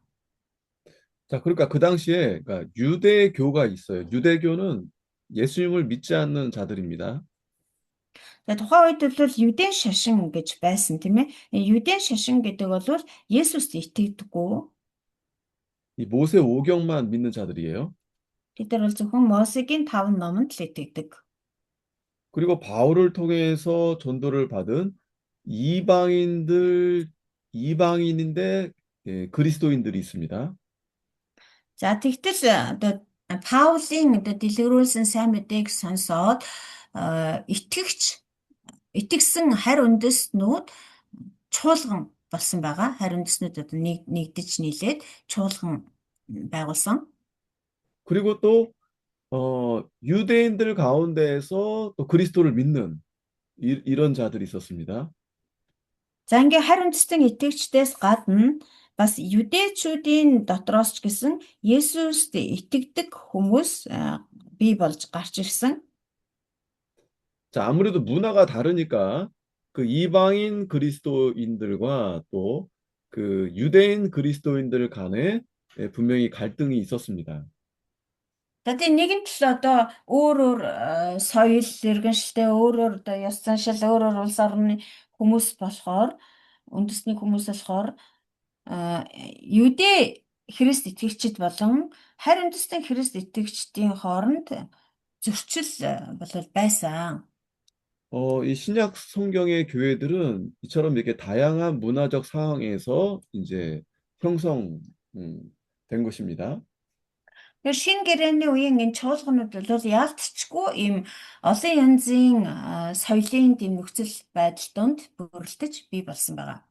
자, 그러니까 그 당시에 그러니까 유대교가 있어요. 유대교는 예수님을 믿지 않는 자들입니다. За тухайн үед бол юдэн шашин гэж байсан тийм ээ. Юдэн шашин гэдэг бол Есүст итгэдэггүй. 이 모세 오경만 믿는 자들이에요. Тэд нар бол зөвхөн Мосегийн 5 номонд л итгэдэг. 그리고 바울을 통해서 전도를 받은 이방인인데 그리스도인들이 있습니다. За тэгтэл одоо Паулийн одоо дэлгэрүүлсэн сайн мэдээг сонсоод итгэгсэн харь үндэстнүүд чуулган болсон байгаа. Харь үндэстнүүд одоо нэгдэж нийлээд чуулган байгуулсан. 그리고 또 유대인들 가운데에서 또 그리스도를 믿는 이런 자들이 있었습니다. За ингээ харь үндэстэн итгэгчдээс гадна бас юдэчүүдийн дотроос ч гэсэн Есүст итгэдэг хүмүүс бий болж гарч ирсэн. 자, 아무래도 문화가 다르니까 그 이방인 그리스도인들과 또 그 유대인 그리스도인들 간에 분명히 갈등이 있었습니다. Тэгээд нэгэн тал одоо өөр соёл иргэншилтэй өөр одоо ёс заншил өөр улс орны хүмүүс болохоор үндэсний хүмүүс болохоор юдэ Христ итгэгчид болон харь үндэстэн Христ итгэгчдийн хооронд зөрчил бол байсан. 이 신약 성경의 교회들은 이처럼 이렇게 다양한 문화적 상황에서 이제 형성된 것입니다. Тэгэхээр шинэ гэрээний үеийн энэ чуулганууд бол яалтчгүй ийм олон янзын соёлын тийм нөхцөл байдал донд бүрэлдэж бий болсон байгаа.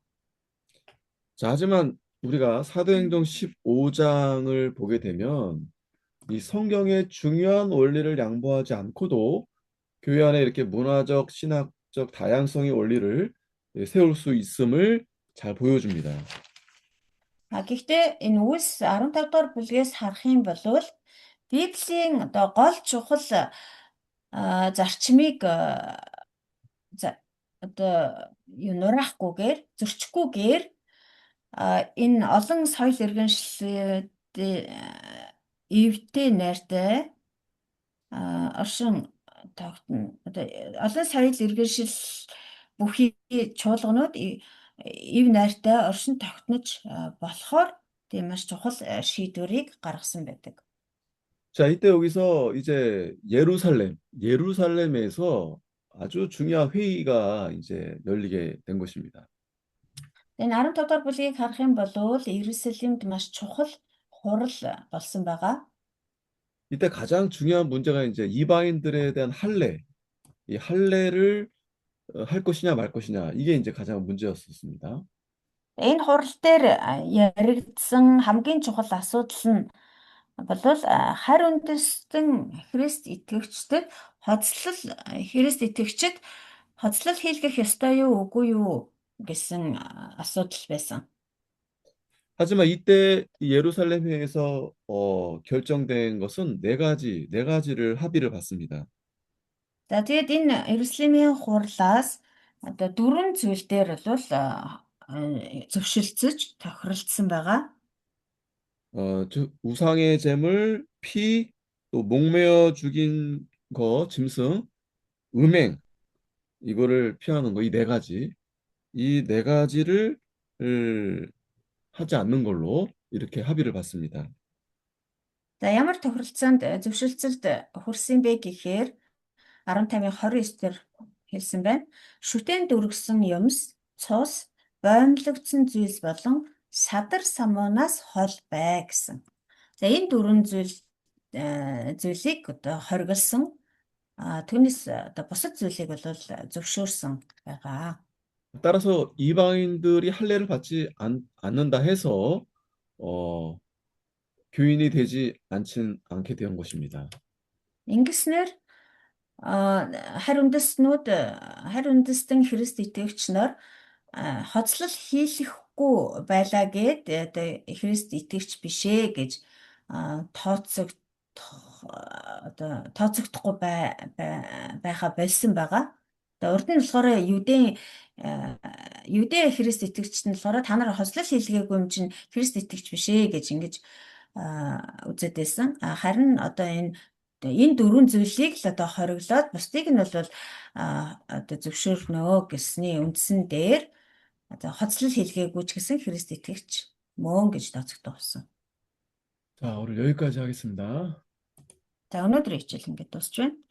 자, 하지만 우리가 사도행전 15장을 보게 되면 이 성경의 중요한 원리를 양보하지 않고도 교회 안에 이렇게 문화적, 신학적 다양성의 원리를 세울 수 있음을 잘 보여줍니다. Гэхдээ энэ Үлс 15 дугаар бүлгээс харах юм бол Библийн одоо гол чухал зарчмыг за- одоо юу нураахгүйгээр зөрчихгүйгээр энэ олон соёл иргэншилтэй эвтэй найртай оршин тогтно. Одоо олон соёл иргэншил бүхий чуулганууд ив найртай оршин тогтнож болохоор тийм маш чухал шийдвэрийг гаргасан байдаг. 자, 이때 여기서 이제 예루살렘에서 아주 중요한 회의가 이제 열리게 된 것입니다. Энэ 15 дугаар бүлгийг харах юм бол Иерусалимд маш чухал хурал болсон байгаа. 이때 가장 중요한 문제가 이제 이방인들에 대한 이 할례를 할 것이냐 말 것이냐 이게 이제 가장 문제였었습니다. Энэ хурал дээр яригдсан хамгийн чухал асуудал нь бол харь үндэстэн Христ итгэгчдэд Христ итгэгчид хоцлол хийлгэх ёстой юу үгүй юу гэсэн асуудал байсан. 하지만 이때 이 예루살렘 회의에서 결정된 것은 네 가지를 합의를 받습니다. За тэгээд энэ Иерусалимийн хурлаас одоо дөрвөн зүйл дээр бол зөвшөлдсөж тохиролцсон байгаа. 즉 우상의 제물, 피, 또 목매어 죽인 거, 짐승, 음행 이거를 피하는 거 이 네 가지. 이 네 가지를 하지 않는 걸로 이렇게 합의를 받습니다. За ямар тохиролцоонд зөвшөлтсөлд хүрсэн бэ гэхээр 15-29 дээр хэлсэн байна. Шүтээнд дүргсэн юмс, цус, боомлогдсон зүйлс болон садар самуунаас хол бай гэсэн. За энэ дөрвөн зүйлийг одоо хориглосон. Түүнээс одоо бусад зүйлийг бол зөвшөөрсөн байгаа. 따라서 이방인들이 할례를 받지 않는다 해서 교인이 되지 않게 된 것입니다. Ингэснээр харь үндэстэн Христ итгэгч нар хоцлол хийлэхгүй байлаа гэд одоо Христ итгэгч бишээ гэж тооцогдохгүй байха болсон байгаа. Одоо урд нь болохоор Юдэ Христ итгэгчд нь болохоор та нар хоцлол хийлгээгүй юм чинь Христ итгэгч бишээ гэж ингэж үзээд байсан. Харин одоо энэ дөрвөн зүйлийг л одоо хориглоод бусдыг нь бол одоо зөвшөөрнө гэсний үндсэн дээр одоо хоцлол хийлгээгүй ч гэсэн Христ итгэгч мөн гэж тооцогдох болсон. 자, 오늘 여기까지 하겠습니다. За өнөөдөр хичээл ингээд дуусч байна.